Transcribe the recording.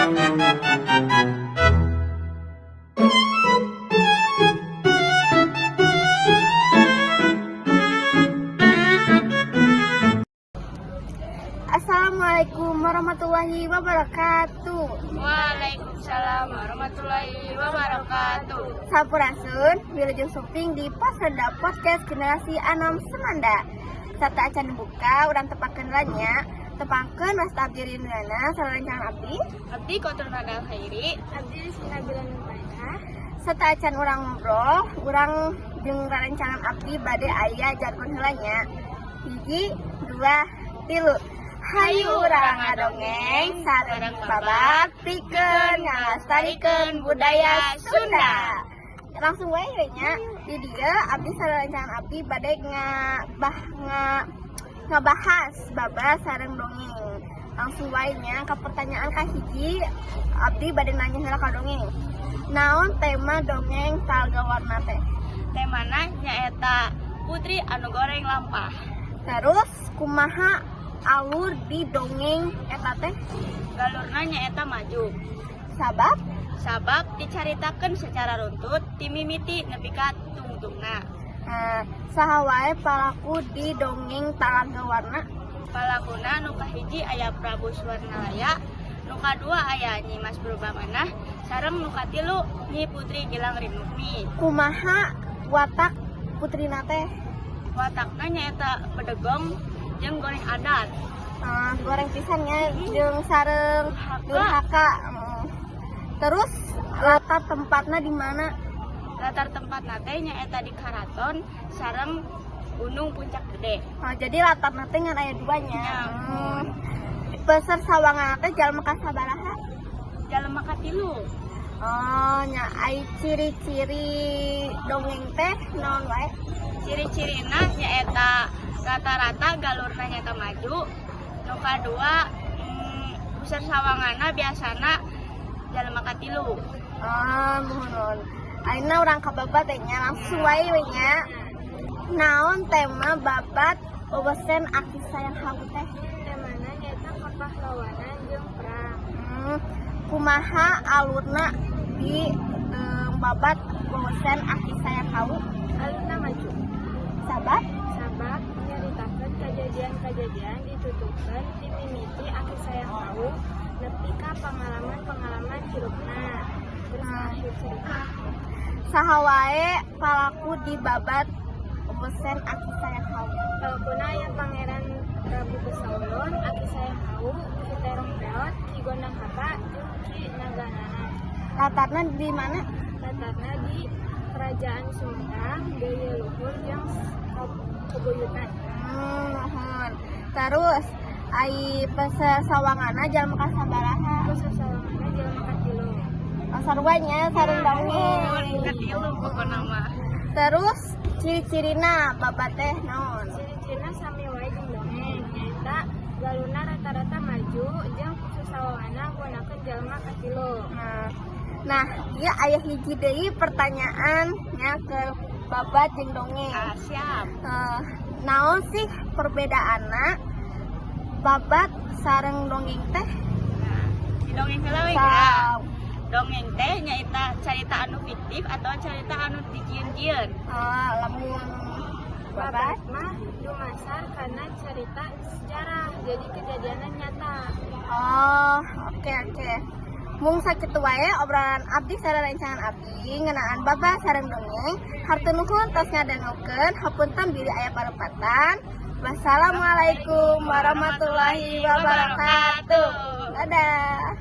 Assalamualaikum warahmatullahi wabarakatuh. Waalaikumsalam warahmatullahi wabarakatuh. Sampurasun, wilujeng suping di Posenda Podcast Generasi Anom Semanda. Serta acan dibuka, urang tepakeun ranya, tepangkeun wasta abdi rinduana sarerencangan abdi. Abdi kotor nagal khairi. Abdi sinabilan numpaina. Serta acan urang ngobrol, urang jeung rarencangan abdi bade aya jargon heulanya. 1, 2, 3. Hayu urang ngadongeng sareng babak pikeun ngalestarikeun budaya Sunda. Langsung wae nya di dieu abdi sarerencangan abdi bade ngabahas babas sareng dongeng. Langsung wae nya ka pertanyaan ka hiji abdi bade nanya heula ka dongeng. Naon tema dongeng Talga Warna teh? Temana nyaeta Putri anu goreng lampah. Terus kumaha alur di dongeng eta teh? Galurna nyaeta maju. Sabab dicaritakeun secara runtut ti mimiti nepi ka tungtungna. Saha wae palaku di dongeng Talaga Warna? Palakuna nu kahiji aya Prabu Suwarnalaya, nu kadua aya Nyi Mas Purbamenah, sareng nu katilu Nyi Putri Gilang Rimukmi. Kumaha watak putrina teh? Watakna nyaeta bedegong jeung goreng adat. Goreng pisannya jeung sareng durhaka. Terus latar tempatna di mana? Latar tempatna teh nyaeta di Karaton sareng Gunung Puncak Gede. Jadi latarna teh ngan aya duanya. Peser sawangan teh jalma ka sabaraha? Jalma ka 3. Nya ai ciri-ciri dongeng teh naon wae? Ciri-cirina nyaeta rata-rata galurna nyaeta maju. Nu kadua pusar sawangana biasana jalma ka 3. Muhun. Ayeuna urang kababat teh nya langsung wae nya. Naon tema babat bobosen Aki Sayang Hawu teh? Temana nyaeta kapahlawanan jeung perang. Kumaha alurna di babat bobosen Aki Sayang Hawu? Alurna maju. Sabab nyaritakeun kajadian-kajadian ditutupkeun ti mimiti Aki Sayang Hawu nepi ka pengalaman-pengalaman hirupna. Terus akhir cerita. Saha wae palaku di babat bobosen Aki Sayang Hawu? Palakuna yang Pangeran Prabu Kesaulun, Aki Sayang Hawu, Ki Terong Peot, Ki Gondang Haka, jeung Ki Naganana. Latarna di mana? Latarna di Kerajaan Sumedang, Daya Luhur jeung Kebuyutan. Mohon. Terus ai peser sawangana jalma ka sabaraha? Pusar sawangana jalma ka 3. Sarwanya sareng dongeng. Ka 3 pokona mah. Terus ciri-cirina babat teh naon? Ciri-cirina sami wae jeung dongeng, nyaeta galuna rata-rata maju jeung pusar sawangana gunakeun jalma ka 3. Nah, ieu aya hiji deui pertanyaan nya ke babat jeung dongeng. Siap. Naon sih perbedaanna babat sareng dongeng teh? Di dongeng heula we Sa- dongeng teh nyaeta carita anu fiktif atau carita anu dijieun-jieun. Lamun Babat mah dumasar karena cerita sejarah, jadi kejadiannya nyata. Oke. Mung sakitu wae obrolan abdi sarerencangan abdi ngeunaan babas sareng dongeng. Harteu nuhun tos ngadangukeun, hapunten bilih aya parepatan. Wassalamualaikum warahmatullahi wabarakatuh. Dadah.